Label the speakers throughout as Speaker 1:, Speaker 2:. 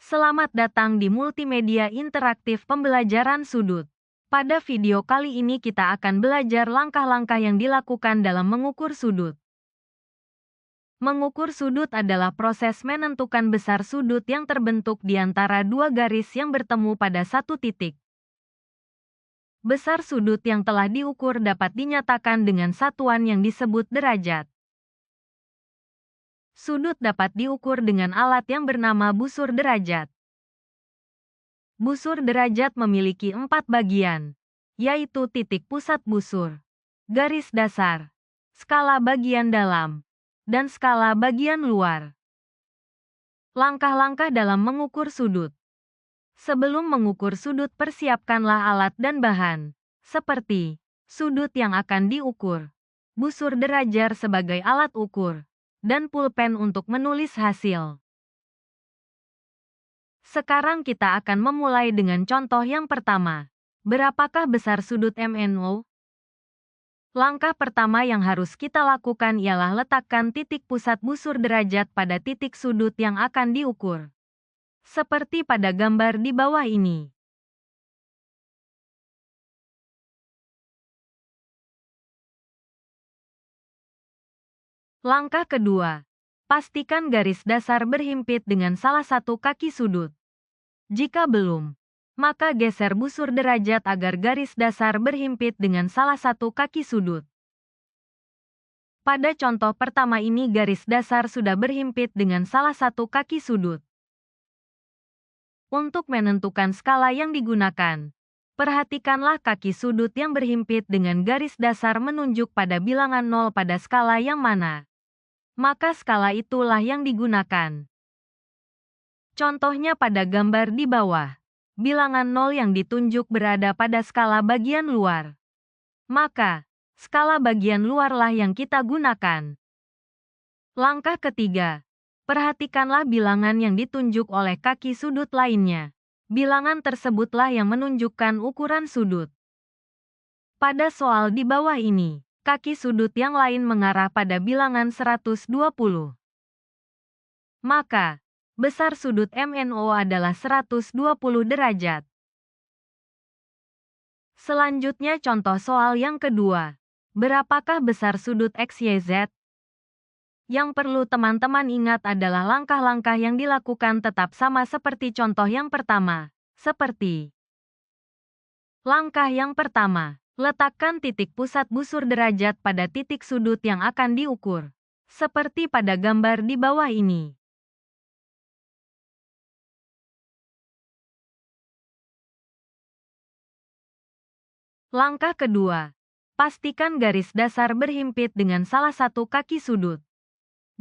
Speaker 1: Selamat datang di multimedia interaktif pembelajaran sudut. Pada video kali ini kita akan belajar langkah-langkah yang dilakukan dalam mengukur sudut. Mengukur sudut adalah proses menentukan besar sudut yang terbentuk di antara dua garis yang bertemu pada satu titik. Besar sudut yang telah diukur dapat dinyatakan dengan satuan yang disebut derajat. Sudut dapat diukur dengan alat yang bernama busur derajat. Busur derajat memiliki 4 bagian, yaitu titik pusat busur, garis dasar, skala bagian dalam, dan skala bagian luar. Langkah-langkah dalam mengukur sudut. Sebelum mengukur sudut, persiapkanlah alat dan bahan, seperti sudut yang akan diukur, busur derajat sebagai alat ukur, dan pulpen untuk menulis hasil. Sekarang kita akan memulai dengan contoh yang pertama. Berapakah besar sudut MNO? Langkah pertama yang harus kita lakukan ialah letakkan titik pusat busur derajat pada titik sudut yang akan diukur. Seperti pada gambar di bawah ini. Langkah kedua. Pastikan garis dasar berhimpit dengan salah satu kaki sudut. Jika belum, maka geser busur derajat agar garis dasar berhimpit dengan salah satu kaki sudut. Pada contoh pertama ini garis dasar sudah berhimpit dengan salah satu kaki sudut. Untuk menentukan skala yang digunakan, perhatikanlah kaki sudut yang berhimpit dengan garis dasar menunjuk pada bilangan 0 pada skala yang mana. Maka skala itulah yang digunakan. Contohnya pada gambar di bawah. Bilangan 0 yang ditunjuk berada pada skala bagian luar. Maka, skala bagian luarlah yang kita gunakan. Langkah ketiga. Perhatikanlah bilangan yang ditunjuk oleh kaki sudut lainnya. Bilangan tersebutlah yang menunjukkan ukuran sudut. Pada soal di bawah ini, kaki sudut yang lain mengarah pada bilangan 120. Maka, besar sudut MNO adalah 120 derajat. Selanjutnya contoh soal yang kedua. Berapakah besar sudut XYZ? Yang perlu teman-teman ingat adalah langkah-langkah yang dilakukan tetap sama seperti contoh yang pertama. Seperti langkah yang pertama. Letakkan titik pusat busur derajat pada titik sudut yang akan diukur. Seperti pada gambar di bawah ini. Langkah kedua. Pastikan garis dasar berhimpit dengan salah satu kaki sudut.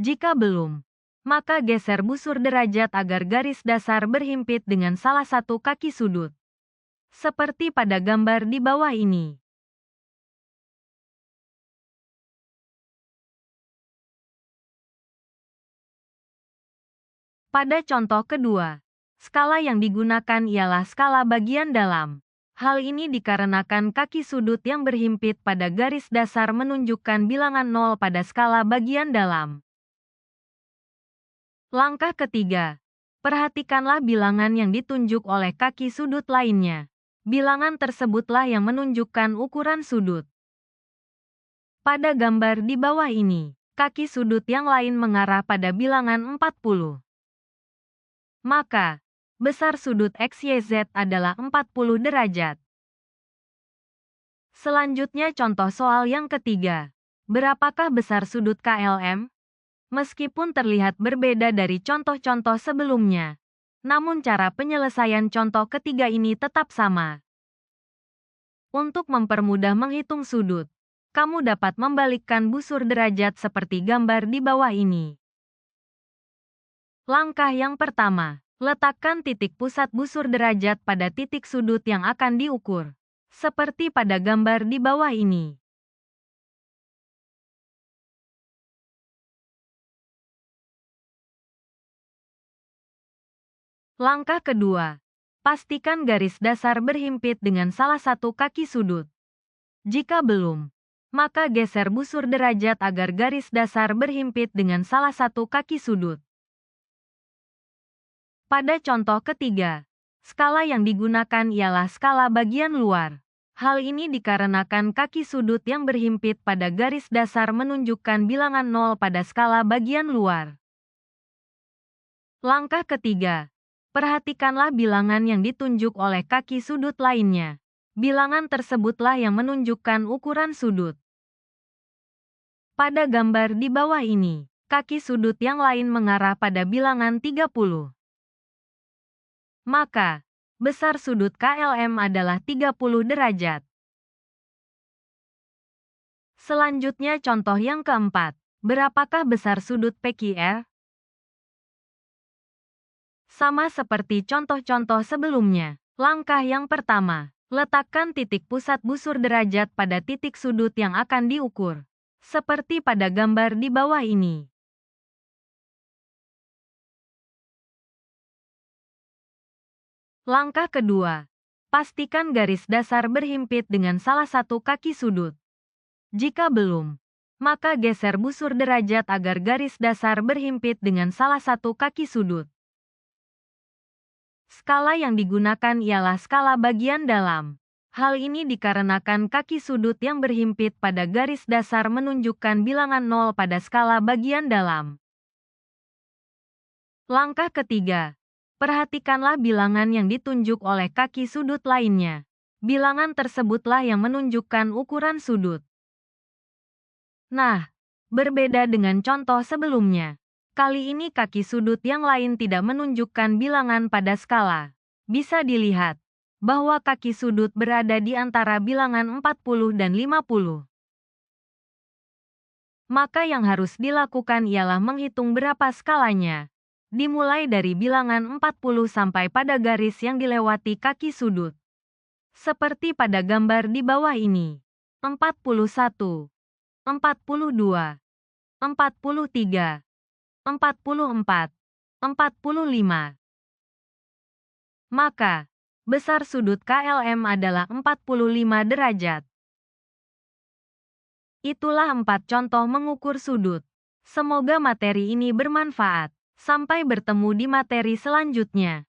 Speaker 1: Jika belum, maka geser busur derajat agar garis dasar berhimpit dengan salah satu kaki sudut. Seperti pada gambar di bawah ini. Pada contoh kedua, skala yang digunakan ialah skala bagian dalam. Hal ini dikarenakan kaki sudut yang berhimpit pada garis dasar menunjukkan bilangan 0 pada skala bagian dalam. Langkah ketiga. Perhatikanlah bilangan yang ditunjuk oleh kaki sudut lainnya. Bilangan tersebutlah yang menunjukkan ukuran sudut. Pada gambar di bawah ini, kaki sudut yang lain mengarah pada bilangan 40. Maka, besar sudut XYZ adalah 40 derajat. Selanjutnya contoh soal yang ketiga. Berapakah besar sudut KLM? Meskipun terlihat berbeda dari contoh-contoh sebelumnya, namun cara penyelesaian contoh ketiga ini tetap sama. Untuk mempermudah menghitung sudut, kamu dapat membalikkan busur derajat seperti gambar di bawah ini. Langkah yang pertama, letakkan titik pusat busur derajat pada titik sudut yang akan diukur. Seperti pada gambar di bawah ini. Langkah kedua, pastikan garis dasar berhimpit dengan salah satu kaki sudut. Jika belum, maka geser busur derajat agar garis dasar berhimpit dengan salah satu kaki sudut. Pada contoh ketiga, skala yang digunakan ialah skala bagian luar. Hal ini dikarenakan kaki sudut yang berhimpit pada garis dasar menunjukkan bilangan 0 pada skala bagian luar. Langkah ketiga, perhatikanlah bilangan yang ditunjuk oleh kaki sudut lainnya. Bilangan tersebutlah yang menunjukkan ukuran sudut. Pada gambar di bawah ini, kaki sudut yang lain mengarah pada bilangan 30. Maka, besar sudut KLM adalah 30 derajat. Selanjutnya contoh yang keempat. Berapakah besar sudut PQR? Sama seperti contoh-contoh sebelumnya. Langkah yang pertama, letakkan titik pusat busur derajat pada titik sudut yang akan diukur. Seperti pada gambar di bawah ini. Langkah kedua, pastikan garis dasar berhimpit dengan salah satu kaki sudut. Jika belum, maka geser busur derajat agar garis dasar berhimpit dengan salah satu kaki sudut. Skala yang digunakan ialah skala bagian dalam. Hal ini dikarenakan kaki sudut yang berhimpit pada garis dasar menunjukkan bilangan 0 pada skala bagian dalam. Langkah ketiga, perhatikanlah bilangan yang ditunjuk oleh kaki sudut lainnya. Bilangan tersebutlah yang menunjukkan ukuran sudut. Nah, berbeda dengan contoh sebelumnya. Kali ini kaki sudut yang lain tidak menunjukkan bilangan pada skala. Bisa dilihat bahwa kaki sudut berada di antara bilangan 40 dan 50. Maka yang harus dilakukan ialah menghitung berapa skalanya. Dimulai dari bilangan 40 sampai pada garis yang dilewati kaki sudut. Seperti pada gambar di bawah ini. 41, 42, 43, 44, 45. Maka, besar sudut KLM adalah 45 derajat. Itulah 4 contoh mengukur sudut. Semoga materi ini bermanfaat. Sampai bertemu di materi selanjutnya.